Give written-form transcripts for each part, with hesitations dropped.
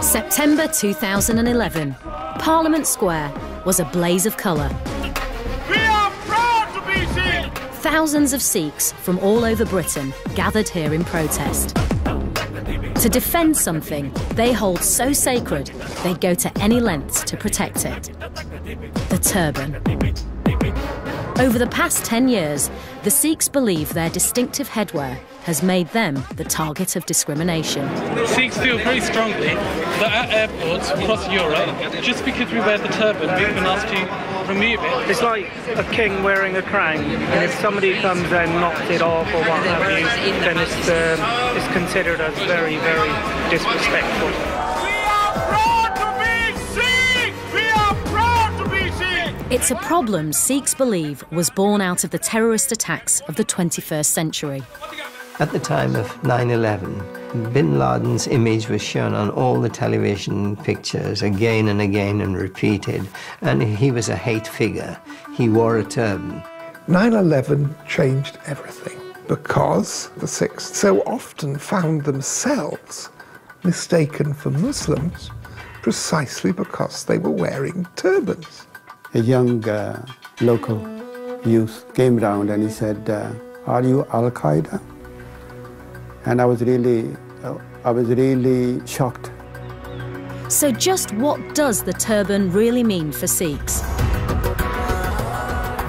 September 2011. Parliament Square was a blaze of colour. We are proud to be Sikh! Thousands of Sikhs from all over Britain gathered here in protest. To defend something they hold so sacred, they'd go to any lengths to protect it. The turban. Over the past 10 years, the Sikhs believe their distinctive headwear has made them the target of discrimination. Sikhs feel very strongly that at airports across Europe, just because we wear the turban, we've been asked to remove it. It's like a king wearing a crown, and if somebody comes and knocks it off or what have you, then it's considered as very, very disrespectful. It's a problem Sikhs believe was born out of the terrorist attacks of the 21st century. At the time of 9/11, bin Laden's image was shown on all the television pictures again and again and repeated, and he was a hate figure. He wore a turban. 9/11 changed everything because the Sikhs so often found themselves mistaken for Muslims precisely because they were wearing turbans. A young local youth came round and he said, "Are you Al-Qaeda?" And I was really shocked. So just what does the turban really mean for Sikhs?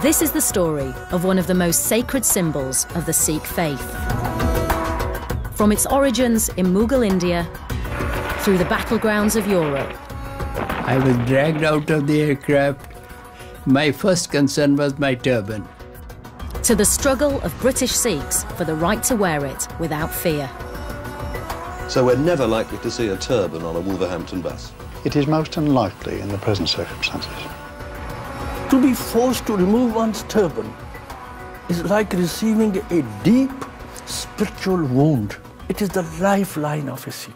This is the story of one of the most sacred symbols of the Sikh faith. From its origins in Mughal India, through the battlegrounds of Europe. I was dragged out of the aircraft. My first concern was my turban. To the struggle of British Sikhs for the right to wear it without fear. So we're never likely to see a turban on a Wolverhampton bus. It is most unlikely in the present circumstances. To be forced to remove one's turban is like receiving a deep spiritual wound. It is the lifeline of a Sikh.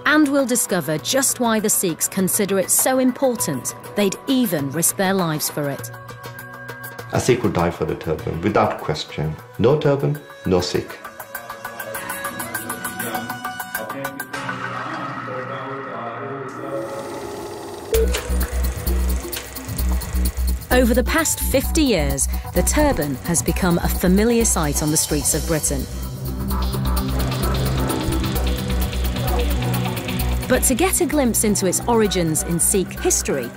And we'll discover just why the Sikhs consider it so important they'd even risk their lives for it. A Sikh would die for the turban, without question. No turban, no Sikh. Over the past 50 years, the turban has become a familiar sight on the streets of Britain. But to get a glimpse into its origins in Sikh history,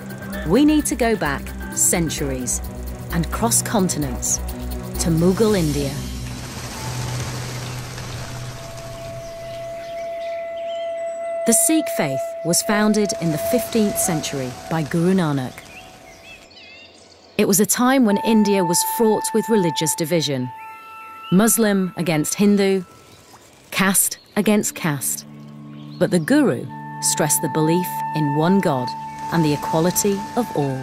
we need to go back centuries and cross continents to Mughal India. The Sikh faith was founded in the 15th century by Guru Nanak. It was a time when India was fraught with religious division. Muslim against Hindu, caste against caste. But the Guru stressed the belief in one God and the equality of all.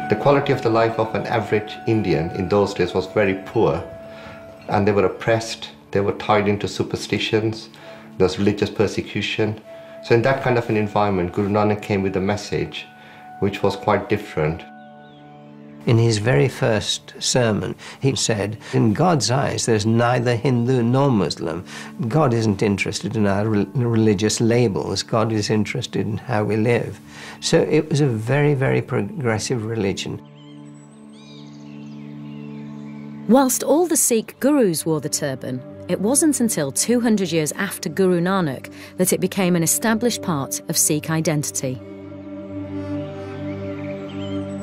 The quality of the life of an average Indian in those days was very poor, and they were oppressed, they were tied into superstitions, there was religious persecution. So in that kind of an environment, Guru Nanak came with a message which was quite different. In his very first sermon, he said, in God's eyes, there's neither Hindu nor Muslim. God isn't interested in our religious labels. God is interested in how we live. So it was a very, very progressive religion. Whilst all the Sikh gurus wore the turban, it wasn't until 200 years after Guru Nanak that it became an established part of Sikh identity.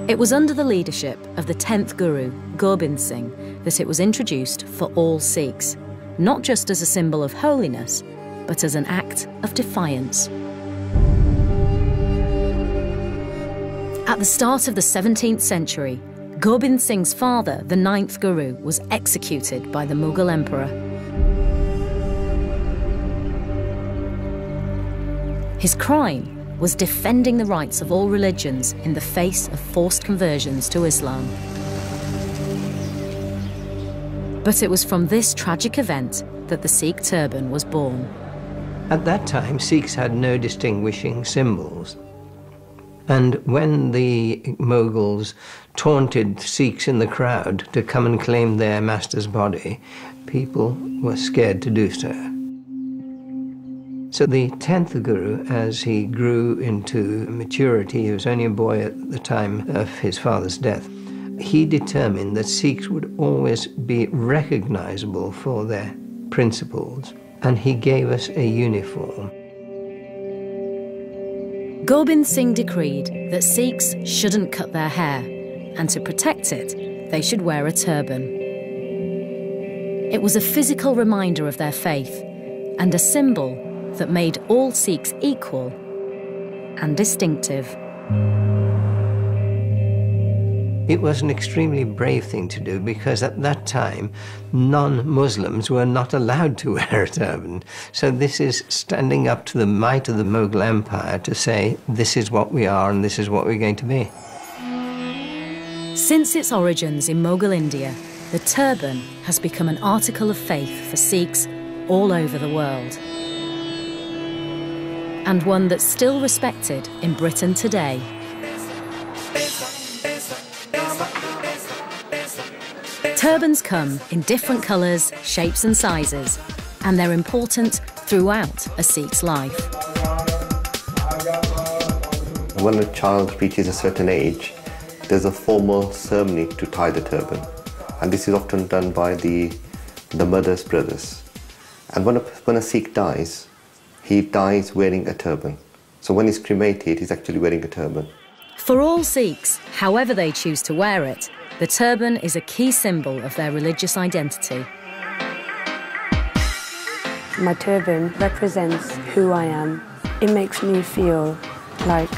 It was under the leadership of the 10th Guru, Gobind Singh, that it was introduced for all Sikhs, not just as a symbol of holiness, but as an act of defiance. At the start of the 17th century, Gobind Singh's father, the 9th Guru, was executed by the Mughal emperor. His crime was defending the rights of all religions in the face of forced conversions to Islam. But it was from this tragic event that the Sikh turban was born. At that time, Sikhs had no distinguishing symbols. And when the Mughals taunted Sikhs in the crowd to come and claim their master's body, people were scared to do so. So the 10th Guru, as he grew into maturity, he was only a boy at the time of his father's death, he determined that Sikhs would always be recognizable for their principles, and he gave us a uniform. Gobind Singh decreed that Sikhs shouldn't cut their hair, and to protect it, they should wear a turban. It was a physical reminder of their faith and a symbol that made all Sikhs equal and distinctive. It was an extremely brave thing to do because at that time, non-Muslims were not allowed to wear a turban. So this is standing up to the might of the Mughal Empire to say, this is what we are and this is what we're going to be. Since its origins in Mughal India, the turban has become an article of faith for Sikhs all over the world. And one that's still respected in Britain today. Turbans come in different colours, shapes and sizes, and they're important throughout a Sikh's life. When a child reaches a certain age, there's a formal ceremony to tie the turban. And this is often done by the mother's brothers. And when a Sikh dies, he dies wearing a turban. So when he's cremated, he's actually wearing a turban. For all Sikhs, however they choose to wear it, the turban is a key symbol of their religious identity. My turban represents who I am. It makes me feel like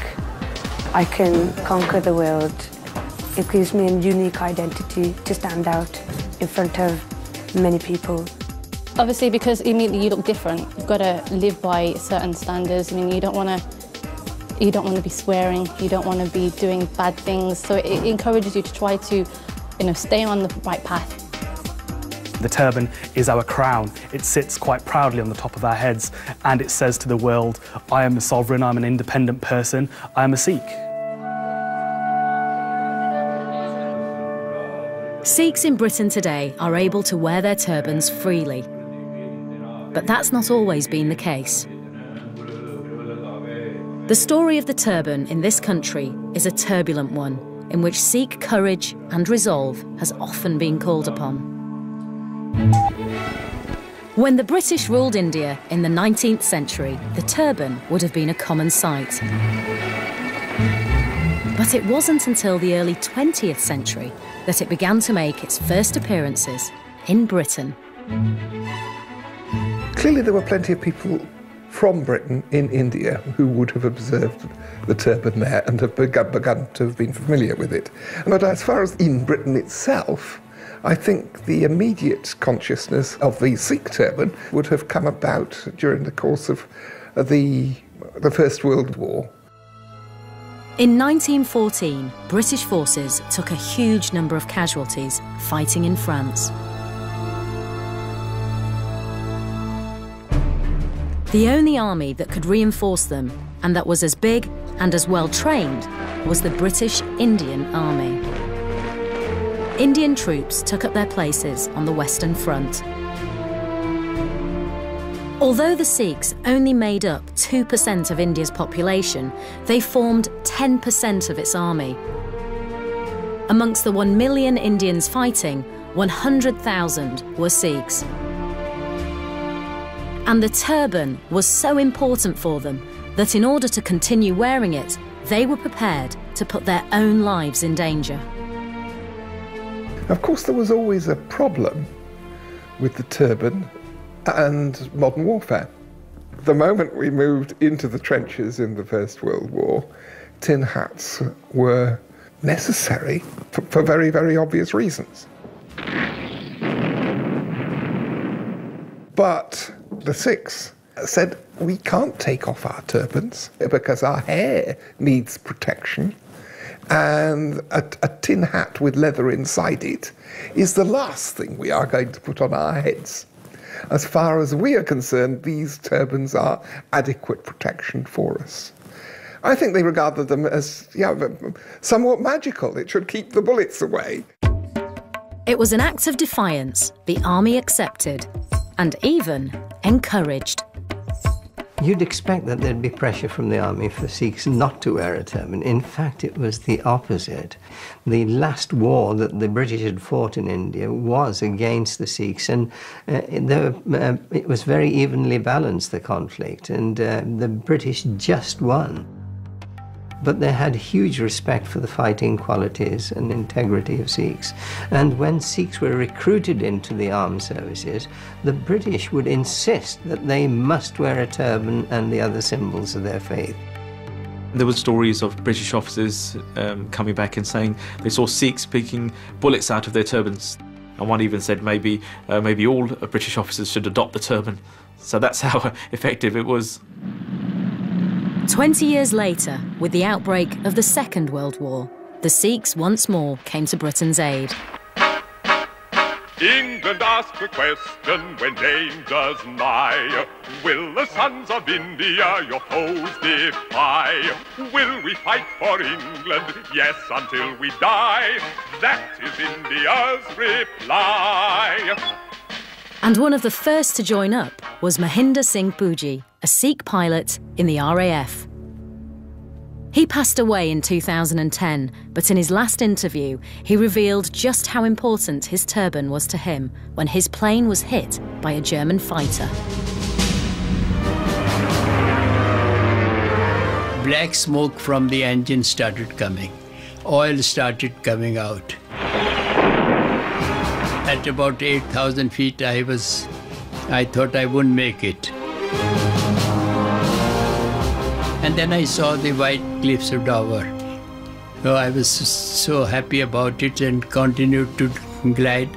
I can conquer the world. It gives me a unique identity to stand out in front of many people. Obviously, because immediately you look different, you've got to live by certain standards. I mean, you don't want to be swearing, you don't want to be doing bad things. So it encourages you to try to, stay on the right path. The turban is our crown. It sits quite proudly on the top of our heads, and it says to the world, I am the sovereign, I'm an independent person, I am a Sikh. Sikhs in Britain today are able to wear their turbans freely. But that's not always been the case. The story of the turban in this country is a turbulent one, in which Sikh courage and resolve has often been called upon. When the British ruled India in the 19th century, the turban would have been a common sight. But it wasn't until the early 20th century that it began to make its first appearances in Britain. Clearly there were plenty of people from Britain in India who would have observed the turban there and have begun to have been familiar with it. But as far as in Britain itself, I think the immediate consciousness of the Sikh turban would have come about during the course of the First World War. In 1914, British forces took a huge number of casualties fighting in France. The only army that could reinforce them, and that was as big and as well trained, was the British Indian Army. Indian troops took up their places on the Western Front. Although the Sikhs only made up 2% of India's population, they formed 10% of its army. Amongst the 1 million Indians fighting, 100,000 were Sikhs. And the turban was so important for them that in order to continue wearing it, they were prepared to put their own lives in danger. Of course, there was always a problem with the turban and modern warfare. The moment we moved into the trenches in the First World War, tin hats were necessary for very, very obvious reasons. But the Sikhs said, we can't take off our turbans because our hair needs protection, and a tin hat with leather inside it is the last thing we are going to put on our heads. As far as we are concerned, these turbans are adequate protection for us. I think they regarded them as somewhat magical. It should keep the bullets away. It was an act of defiance the army accepted and even encouraged. You'd expect that there'd be pressure from the army for Sikhs not to wear a turban. In fact, it was the opposite. The last war that the British had fought in India was against the Sikhs, and it was very evenly balanced, the conflict, and the British just won. But they had huge respect for the fighting qualities and integrity of Sikhs. And when Sikhs were recruited into the armed services, the British would insist that they must wear a turban and the other symbols of their faith. There were stories of British officers coming back and saying they saw Sikhs picking bullets out of their turbans. And one even said maybe all British officers should adopt the turban. So that's how effective it was. 20 years later, with the outbreak of the Second World War, the Sikhs once more came to Britain's aid. England asks the question when dangers nigh. Will the sons of India your foes defy? Will we fight for England? Yes, until we die. That is India's reply. And one of the first to join up was Mahinder Singh Pooji, a Sikh pilot in the RAF. He passed away in 2010, but in his last interview, he revealed just how important his turban was to him when his plane was hit by a German fighter. Black smoke from the engine started coming. Oil started coming out. At about 8,000 feet, I thought I wouldn't make it. And then I saw the white cliffs of Dover. So I was so happy about it and continued to glide.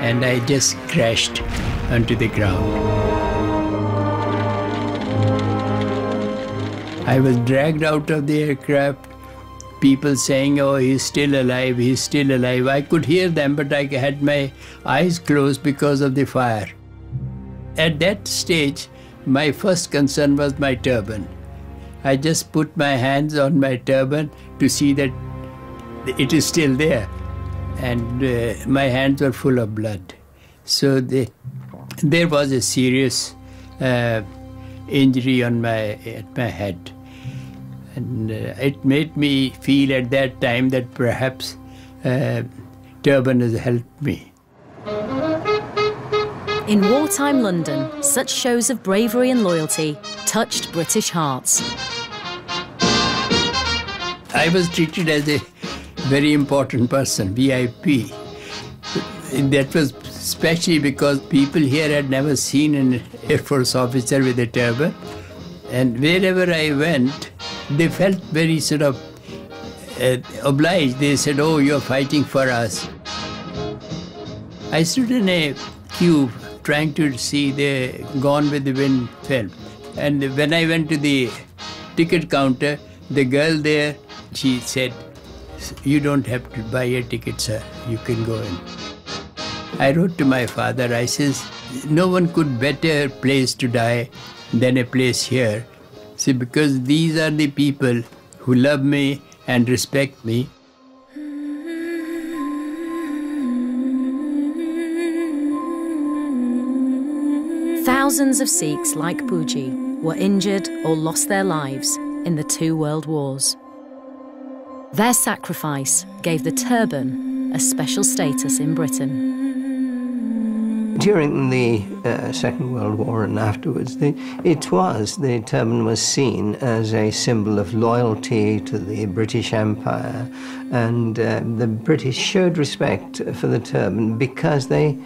And I just crashed onto the ground. I was dragged out of the aircraft. People saying, oh, he's still alive, he's still alive. I could hear them, but I had my eyes closed because of the fire. At that stage, my first concern was my turban. I just put my hands on my turban to see that it is still there. And my hands were full of blood. So there was a serious injury on at my head. And it made me feel at that time that perhaps turban has helped me. In wartime London, such shows of bravery and loyalty touched British hearts. I was treated as a very important person, VIP. That was especially because people here had never seen an Air Force officer with a turban. And wherever I went, they felt very sort of obliged. They said, oh, you're fighting for us. I stood in a queue trying to see the Gone with the Wind film. And when I went to the ticket counter, the girl there, she said, you don't have to buy a ticket, sir. You can go in. I wrote to my father, I says, no one could better place to die than a place here. See, because these are the people who love me and respect me. Thousands of Sikhs like Pooji were injured or lost their lives in the two world wars. Their sacrifice gave the turban a special status in Britain. During the Second World War and afterwards, the turban was seen as a symbol of loyalty to the British Empire, and the British showed respect for the turban because they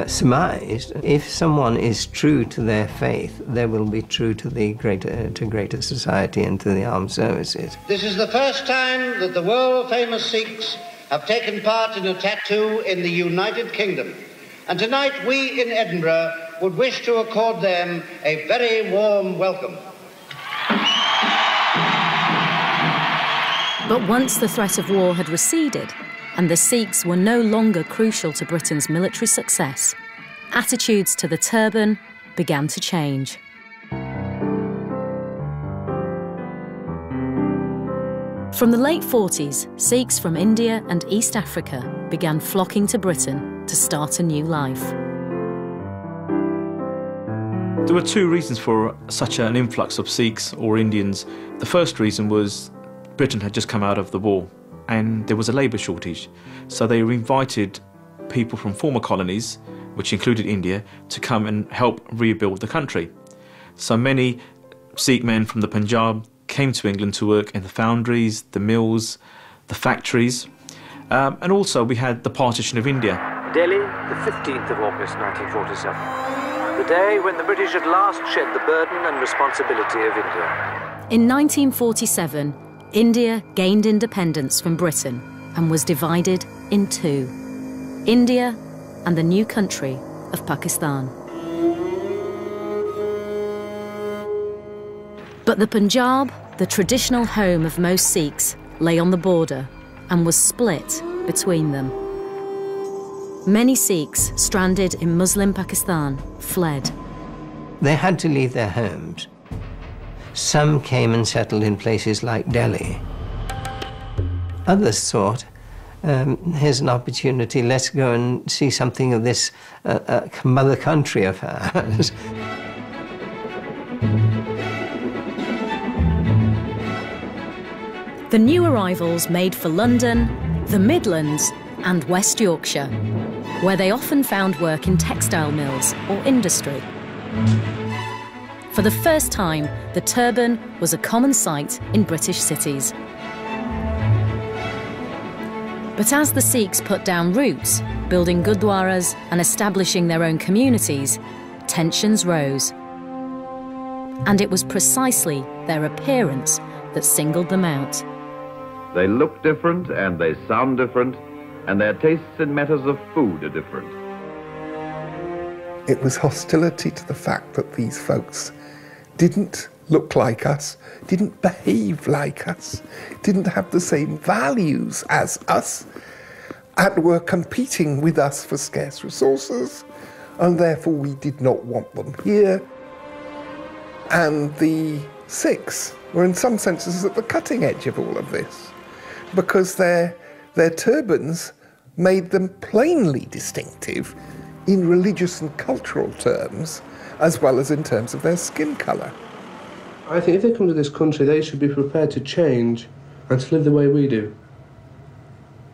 surmised if someone is true to their faith, they will be true to the greater society and to the armed services. This is the first time that the world-famous Sikhs have taken part in a tattoo in the United Kingdom. And tonight we in Edinburgh would wish to accord them a very warm welcome. But once the threat of war had receded and the Sikhs were no longer crucial to Britain's military success, attitudes to the turban began to change. From the late 40s, Sikhs from India and East Africa began flocking to Britain to start a new life. There were two reasons for such an influx of Sikhs or Indians. The first reason was Britain had just come out of the war and there was a labour shortage. So they invited people from former colonies, which included India, to come and help rebuild the country. So many Sikh men from the Punjab came to England to work in the foundries, the mills, the factories, and also we had the partition of India. Delhi, the 15th of August 1947, the day when the British at last shed the burden and responsibility of India. In 1947, India gained independence from Britain and was divided in two: India and the new country of Pakistan. But the Punjab, the traditional home of most Sikhs, lay on the border and was split between them. Many Sikhs stranded in Muslim Pakistan fled. They had to leave their homes. Some came and settled in places like Delhi. Others thought, here's an opportunity, let's go and see something of this mother country of ours. The new arrivals made for London, the Midlands and West Yorkshire, where they often found work in textile mills or industry. For the first time, the turban was a common sight in British cities. But as the Sikhs put down roots, building Gurdwaras and establishing their own communities, tensions rose. And it was precisely their appearance that singled them out. They look different and they sound different, and their tastes in matters of food are different. It was hostility to the fact that these folks didn't look like us, didn't behave like us, didn't have the same values as us, and were competing with us for scarce resources, and therefore we did not want them here. And the Sikhs were in some senses at the cutting edge of all of this, because their turbans made them plainly distinctive in religious and cultural terms, as well as in terms of their skin colour. I think if they come to this country, they should be prepared to change and to live the way we do.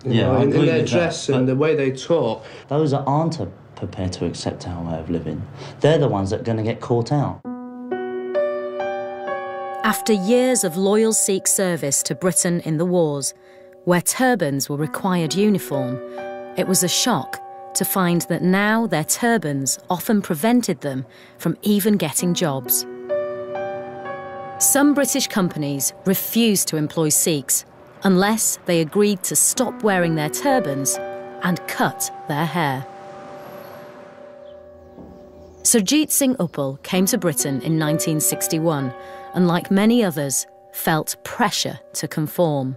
In their dress and the way they talk. Those that aren't prepared to accept our way of living, they're the ones that are going to get caught out. After years of loyal Sikh service to Britain in the wars, where turbans were required uniform, it was a shock to find that now their turbans often prevented them from even getting jobs. Some British companies refused to employ Sikhs unless they agreed to stop wearing their turbans and cut their hair. Surjit Singh Uppal came to Britain in 1961 and, like many others, felt pressure to conform.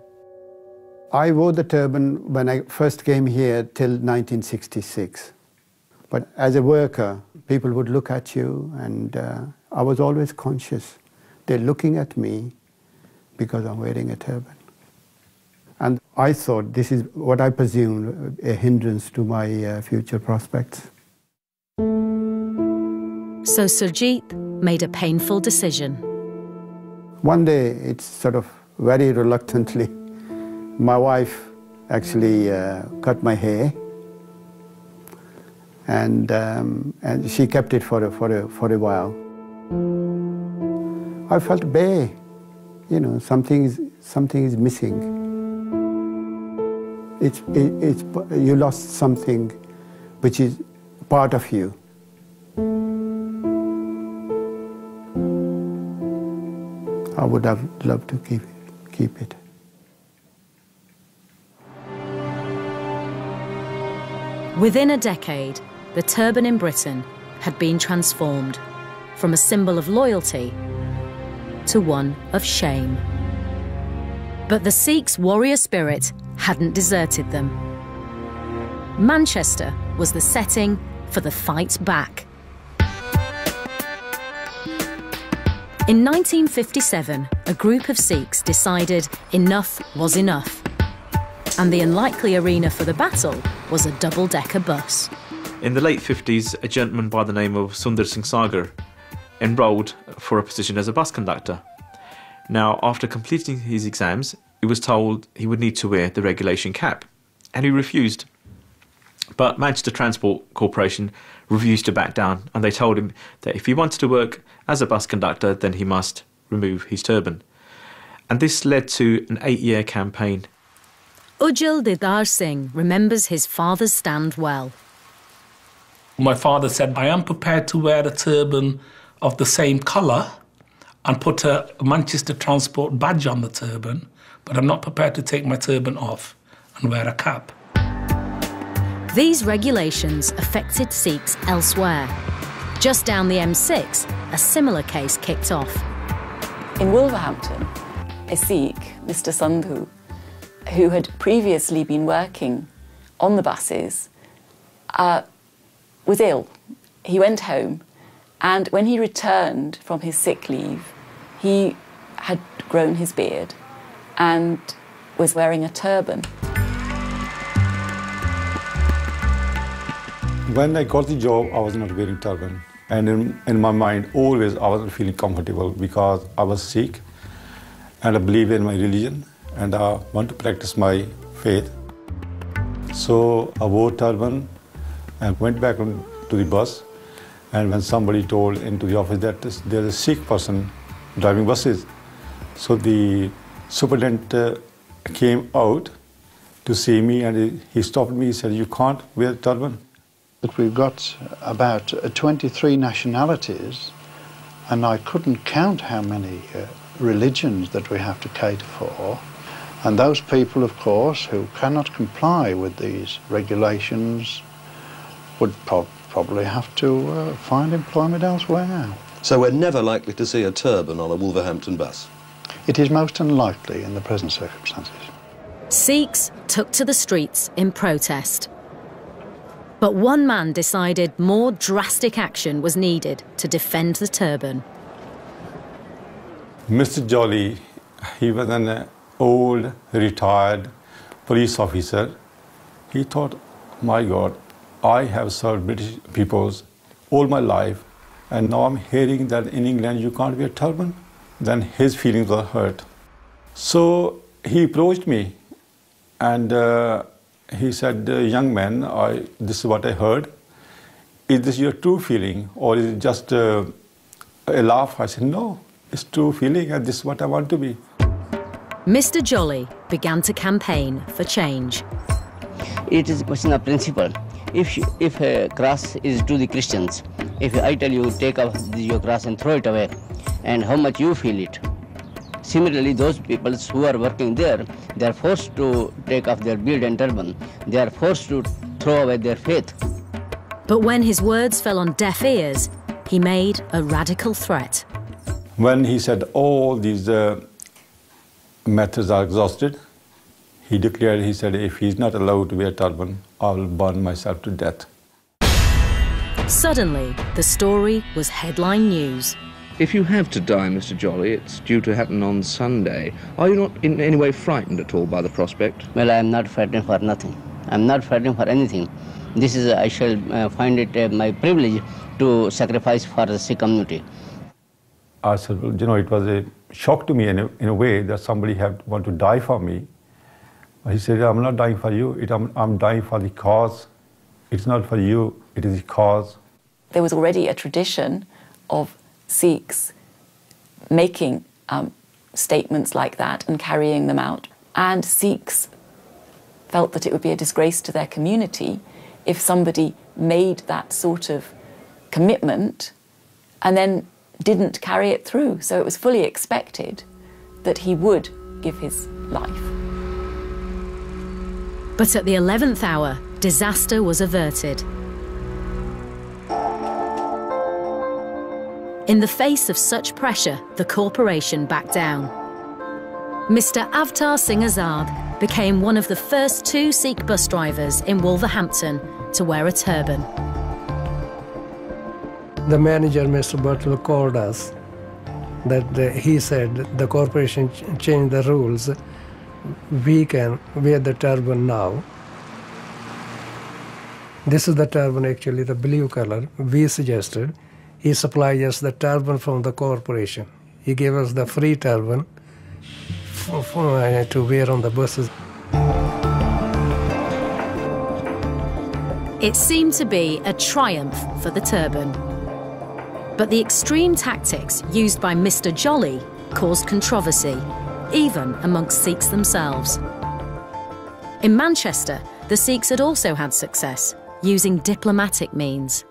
I wore the turban when I first came here till 1966. But as a worker, people would look at you, and I was always conscious. They're looking at me because I'm wearing a turban. And I thought this is what I presumed a hindrance to my future prospects. So Surjit made a painful decision. One day, it's sort of very reluctantly, my wife actually cut my hair, and she kept it for a while. I felt bare, you know, something is missing. You lost something which is part of you. I would have loved to keep it. Within a decade, the turban in Britain had been transformed from a symbol of loyalty to one of shame. But the Sikhs' warrior spirit hadn't deserted them. Manchester was the setting for the fight back. In 1957, a group of Sikhs decided enough was enough, and the unlikely arena for the battle was a double-decker bus. In the late 50s, a gentleman by the name of Sundar Singh Sagar enrolled for a position as a bus conductor. Now, after completing his exams, he was told he would need to wear the regulation cap, and he refused. But Manchester Transport Corporation refused to back down, and they told him that if he wanted to work as a bus conductor, then he must remove his turban. And this led to an 8-year campaign. Ujjal Didar Singh remembers his father's stand well. My father said, I am prepared to wear a turban of the same colour and put a Manchester Transport badge on the turban, but I'm not prepared to take my turban off and wear a cap. These regulations affected Sikhs elsewhere. Just down the M6, a similar case kicked off. In Wolverhampton, a Sikh, Mr. Sandhu, who had previously been working on the buses, was ill. He went home, and when he returned from his sick leave, he had grown his beard and was wearing a turban. When I got the job, I was not wearing turban. And in my mind, always I wasn't feeling comfortable because I was Sikh and I believe in my religion and I want to practice my faith. So I wore turban and went back to the bus. And when somebody told into the office that there's a Sikh person driving buses, so the superintendent came out to see me and he stopped me. He said, "You can't wear turban." But we've got about 23 nationalities, and I couldn't count how many religions that we have to cater for. And those people, of course, who cannot comply with these regulations would probably have to find employment elsewhere. So we're never likely to see a turban on a Wolverhampton bus? It is most unlikely in the present circumstances. Sikhs took to the streets in protest. But one man decided more drastic action was needed to defend the turban. Mr. Jolly, he was an old, retired police officer. He thought, my God, I have served British peoples all my life, and now I'm hearing that in England you can't wear turban. Then his feelings were hurt. So he approached me and he said, "Young man, this is what I heard. Is this your true feeling or is it just a laugh?" I said, "No, it's true feeling and this is what I want to be." Mr. Jolly began to campaign for change. It is a question of principle. If a cross is to the Christians, if I tell you take off your cross and throw it away, and how much you feel it. Similarly, those people who are working there, they are forced to take off their beard and turban. They are forced to throw away their faith. But when his words fell on deaf ears, he made a radical threat. When he said all these methods are exhausted, he declared, he said, if he's not allowed to wear turban, I will burn myself to death. Suddenly, the story was headline news. If you have to die, Mr. Jolly, it's due to happen on Sunday. Are you not in any way frightened at all by the prospect? Well, I am not frightened for nothing. I am not frightened for anything. This is, I shall find it my privilege to sacrifice for the Sikh community. I said, well, you know, it was a shock to me in a way that somebody had want to die for me. He said, I'm not dying for you, I'm dying for the cause. It's not for you, it is the cause. There was already a tradition of Sikhs making statements like that and carrying them out. And Sikhs felt that it would be a disgrace to their community if somebody made that sort of commitment and then didn't carry it through. So it was fully expected that he would give his life. But at the 11th hour, disaster was averted. In the face of such pressure, the corporation backed down. Mr. Avtar Singh Azad became one of the first 2 Sikh bus drivers in Wolverhampton to wear a turban. The manager, Mr. Butler, called us that he said the corporation changed the rules. We can wear the turban now. This is the turban, actually, the blue color. We suggested he supplied us the turban from the corporation. He gave us the free turban to wear on the buses. It seemed to be a triumph for the turban. But the extreme tactics used by Mr. Jolly caused controversy, even amongst Sikhs themselves. In Manchester, the Sikhs had also had success, using diplomatic means.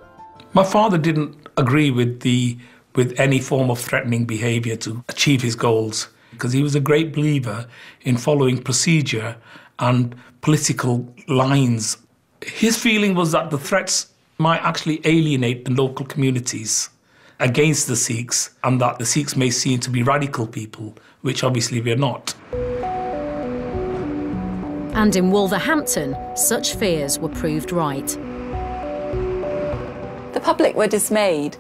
My father didn't agree with any form of threatening behaviour to achieve his goals, because he was a great believer in following procedure and political lines. His feeling was that the threats might actually alienate the local communities against the Sikhs, and that the Sikhs may seem to be radical people, which obviously we're not. And in Wolverhampton, such fears were proved right. The public were dismayed.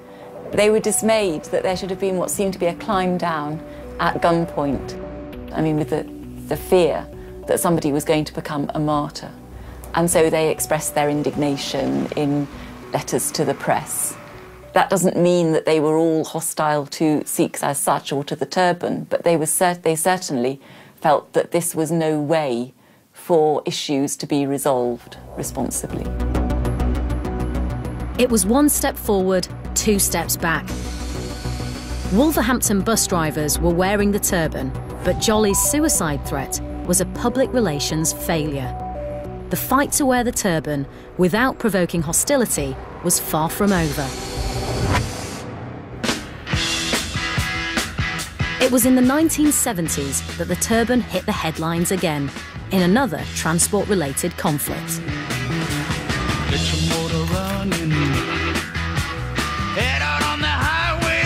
They were dismayed that there should have been what seemed to be a climb down at gunpoint. I mean, with the fear that somebody was going to become a martyr. And so they expressed their indignation in letters to the press. That doesn't mean that they were all hostile to Sikhs as such or to the turban, but they certainly felt that this was no way for issues to be resolved responsibly. It was one step forward, two steps back. Wolverhampton bus drivers were wearing the turban, but Jolly's suicide threat was a public relations failure. The fight to wear the turban without provoking hostility was far from over. It was in the 1970s that the turban hit the headlines again, in another transport-related conflict. Get your motor running. Head out on the highway.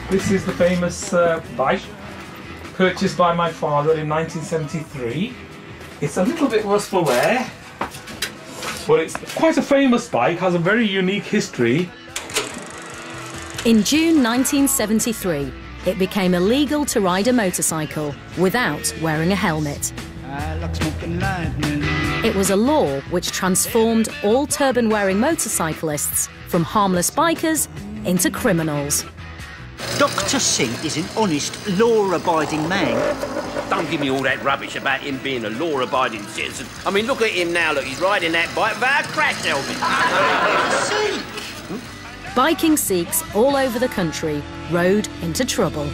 This is the famous bike purchased by my father in 1973. It's a little bit worse for wear, but it's quite a famous bike, has a very unique history. In June 1973, it became illegal to ride a motorcycle without wearing a helmet. It was a law which transformed all turban-wearing motorcyclists from harmless bikers into criminals. Dr. Singh is an honest, law-abiding man. Don't give me all that rubbish about him being a law-abiding citizen. I mean, look at him now, look, he's riding that bike without a crash helmet. Biking Sikhs all over the country rode into trouble.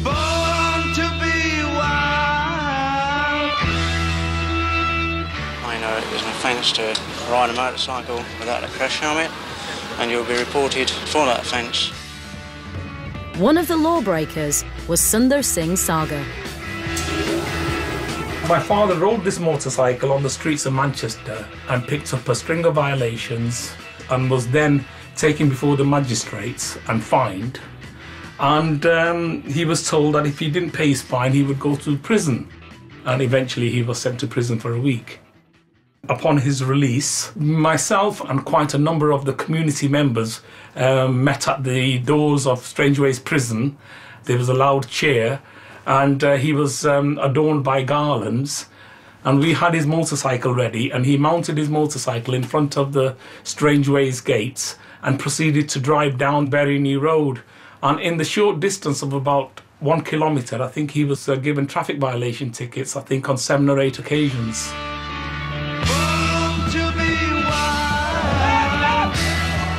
Born to be wild. I know it is an offence to ride a motorcycle without a crash helmet, and you'll be reported for that offence. One of the lawbreakers was Sundar Singh Saga. My father rode this motorcycle on the streets of Manchester and picked up a string of violations and was then taken before the magistrates and fined. And he was told that if he didn't pay his fine, he would go to prison. And eventually he was sent to prison for a week. Upon his release, myself and quite a number of the community members met at the doors of Strangeways prison. There was a loud cheer, and he was adorned by garlands. And we had his motorcycle ready, and he mounted his motorcycle in front of the Strangeways gates and proceeded to drive down Bury New Road. And in the short distance of about 1 kilometre, I think he was given traffic violation tickets, I think on 7 or 8 occasions.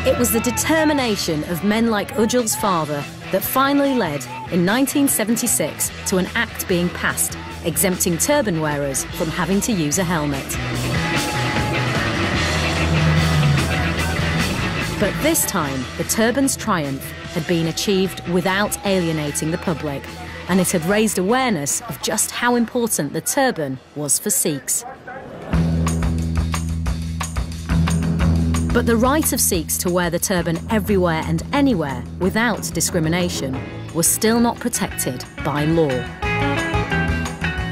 It was the determination of men like Ujjal's father that finally led, in 1976, to an act being passed exempting turban wearers from having to use a helmet. But this time, the turban's triumph had been achieved without alienating the public, and it had raised awareness of just how important the turban was for Sikhs. But the right of Sikhs to wear the turban everywhere and anywhere without discrimination was still not protected by law.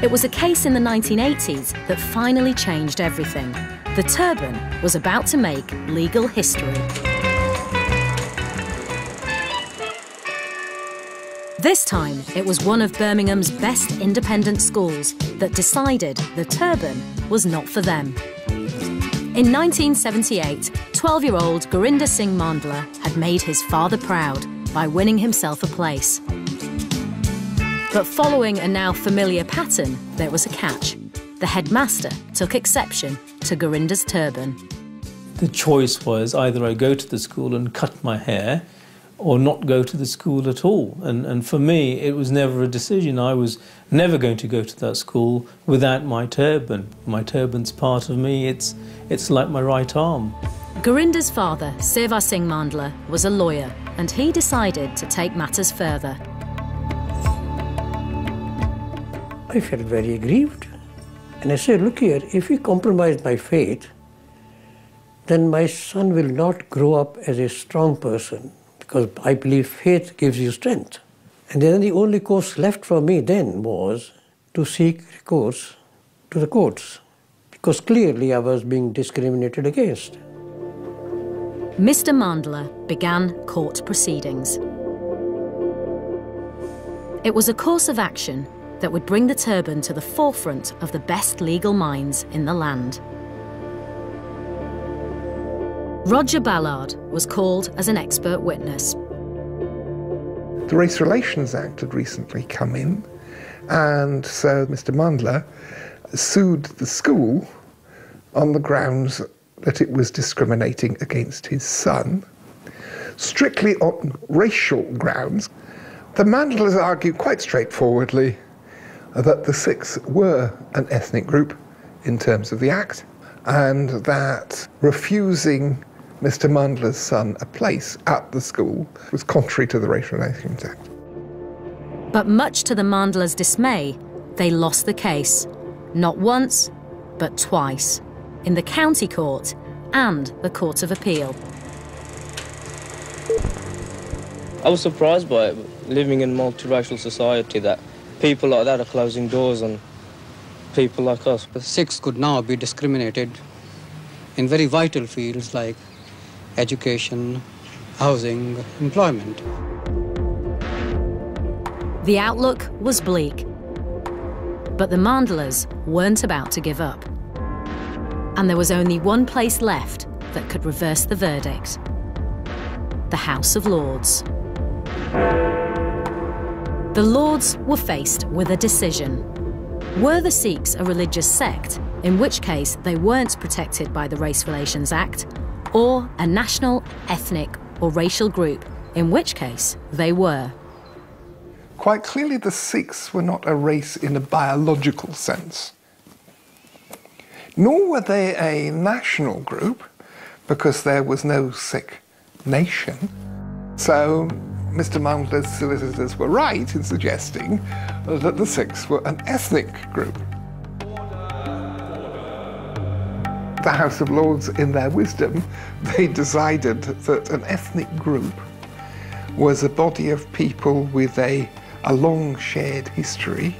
It was a case in the 1980s that finally changed everything. The turban was about to make legal history. This time, it was one of Birmingham's best independent schools that decided the turban was not for them. In 1978, 12-year-old Gurinder Singh Mandla had made his father proud by winning himself a place. But following a now familiar pattern, there was a catch. The headmaster took exception to Gurinder's turban. The choice was either I go to the school and cut my hair or not go to the school at all. And for me, it was never a decision. I was never going to go to that school without my turban. My turban's part of me. It's like my right arm. Gurinder's father, Seva Singh Mandla, was a lawyer, and he decided to take matters further. I felt very aggrieved. And I said, look here, if you compromise my faith, then my son will not grow up as a strong person, because I believe faith gives you strength. And then the only course left for me then was to seek recourse to the courts, because clearly I was being discriminated against. Mr. Mandla began court proceedings. It was a course of action that would bring the turban to the forefront of the best legal minds in the land. Roger Ballard was called as an expert witness. The Race Relations Act had recently come in, and so Mr. Mandla sued the school on the grounds that it was discriminating against his son, strictly on racial grounds. The Mandlas argued quite straightforwardly that the Sikhs were an ethnic group in terms of the Act, and that refusing Mr. Mandla's son a place at the school was contrary to the Racial Relations Act. But much to the Mandlas' dismay, they lost the case, not once, but twice, in the county court and the Court of Appeal. I was surprised by it, living in a multiracial society, that people like that are closing doors on people like us. The Sikhs could now be discriminated in very vital fields like education, housing, employment. The outlook was bleak, but the Mandlas weren't about to give up. And there was only one place left that could reverse the verdict: the House of Lords. The Lords were faced with a decision. Were the Sikhs a religious sect, in which case they weren't protected by the Race Relations Act, or a national, ethnic or racial group, in which case they were? Quite clearly the Sikhs were not a race in a biological sense, nor were they a national group, because there was no Sikh nation. So Mr. Mandla's solicitors were right in suggesting that the Sikhs were an ethnic group. The House of Lords, in their wisdom, they decided that an ethnic group was a body of people with a long shared history,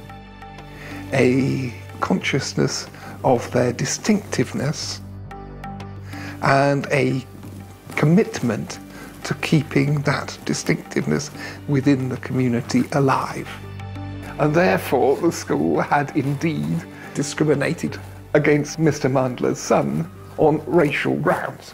a consciousness of their distinctiveness, and a commitment to keeping that distinctiveness within the community alive. And therefore the school had indeed discriminated against Mr. Mandla's son on racial grounds.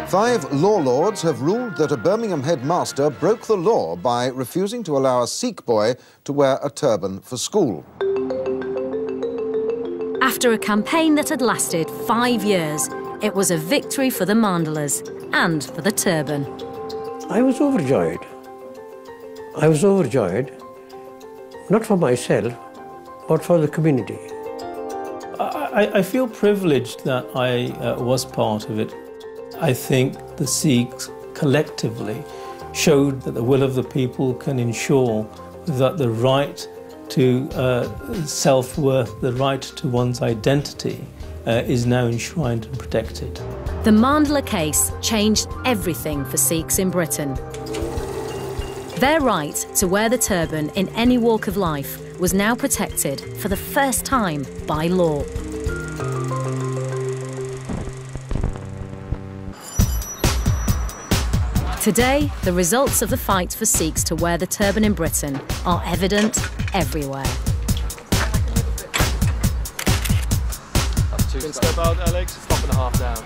Five law lords have ruled that a Birmingham headmaster broke the law by refusing to allow a Sikh boy to wear a turban for school. After a campaign that had lasted 5 years, it was a victory for the Mandlas and for the turban. I was overjoyed. I was overjoyed, not for myself, but for the community. I feel privileged that I was part of it. I think the Sikhs collectively showed that the will of the people can ensure that the right to self-worth, the right to one's identity, is now enshrined and protected. The Mandla case changed everything for Sikhs in Britain. Their right to wear the turban in any walk of life was now protected for the first time by law. Today, the results of the fight for Sikhs to wear the turban in Britain are evident everywhere. That's 2 step out, Alex. Stop and a half down.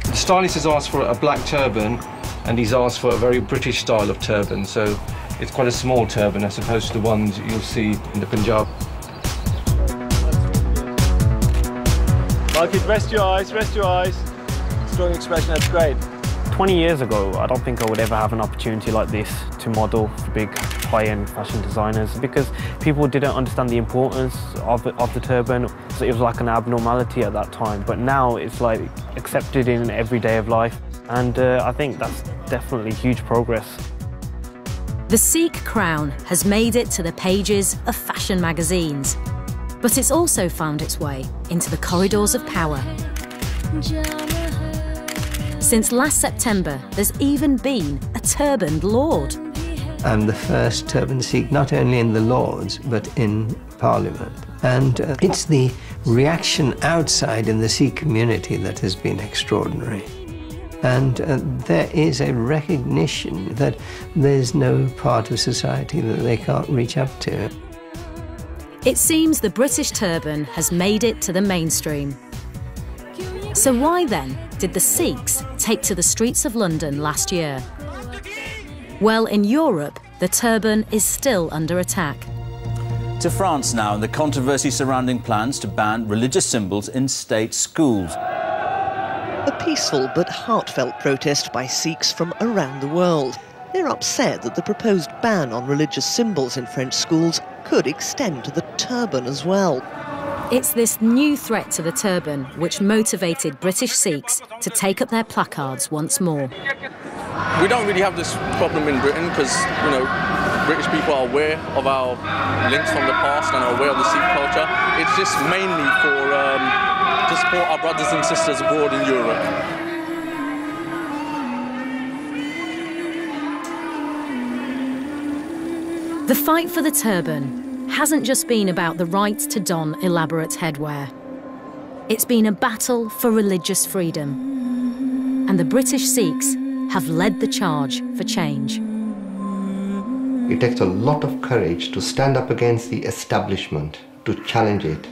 The stylist has asked for a black turban, and he's asked for a very British style of turban, so it's quite a small turban as opposed to the ones you'll see in the Punjab. Marcus, rest your eyes, rest your eyes. Strong expression, that's great. 20 years ago, I don't think I would ever have an opportunity like this to model for big high-end fashion designers, because people didn't understand the importance of the turban. So it was like an abnormality at that time, but now it's like accepted in every day of life, and I think that's definitely huge progress. The Sikh crown has made it to the pages of fashion magazines, but it's also found its way into the corridors of power. Since last September, there's even been a turbaned lord. I'm the first turban Sikh, not only in the Lords, but in Parliament. And it's the reaction outside in the Sikh community that has been extraordinary. And there is a recognition that there's no part of society that they can't reach up to. It seems the British turban has made it to the mainstream. So why then did the Sikhs take to the streets of London last year? Well, in Europe, the turban is still under attack. To France now, and the controversy surrounding plans to ban religious symbols in state schools. A peaceful but heartfelt protest by Sikhs from around the world. They're upset that the proposed ban on religious symbols in French schools could extend to the turban as well. It's this new threat to the turban which motivated British Sikhs to take up their placards once more. We don't really have this problem in Britain because, you know, British people are aware of our links from the past and are aware of the Sikh culture. It's just mainly to support our brothers and sisters abroad in Europe. The fight for the turban hasn't just been about the right to don elaborate headwear. It's been a battle for religious freedom. And the British Sikhs have led the charge for change. It takes a lot of courage to stand up against the establishment, to challenge it.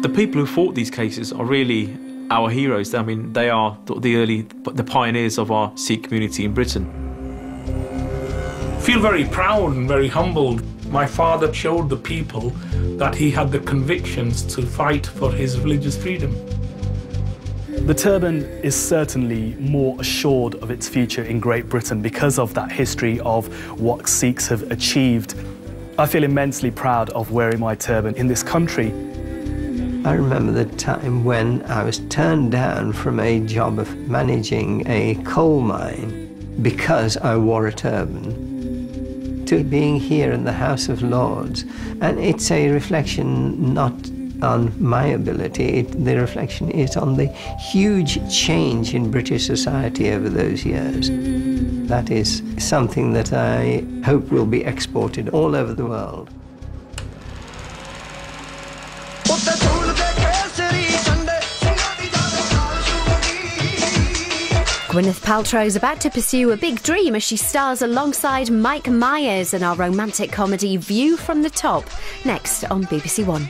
The people who fought these cases are really our heroes. I mean, they are the pioneers of our Sikh community in Britain. I feel very proud and very humbled. My father showed the people that he had the convictions to fight for his religious freedom. The turban is certainly more assured of its future in Great Britain because of that history of what Sikhs have achieved. I feel immensely proud of wearing my turban in this country. I remember the time when I was turned down from a job of managing a coal mine because I wore a turban, to being here in the House of Lords. And it's a reflection not on my ability, the reflection is on the huge change in British society over those years. That is something that I hope will be exported all over the world. Gwyneth Paltrow is about to pursue a big dream as she stars alongside Mike Myers in our romantic comedy View from the Top, next on BBC One.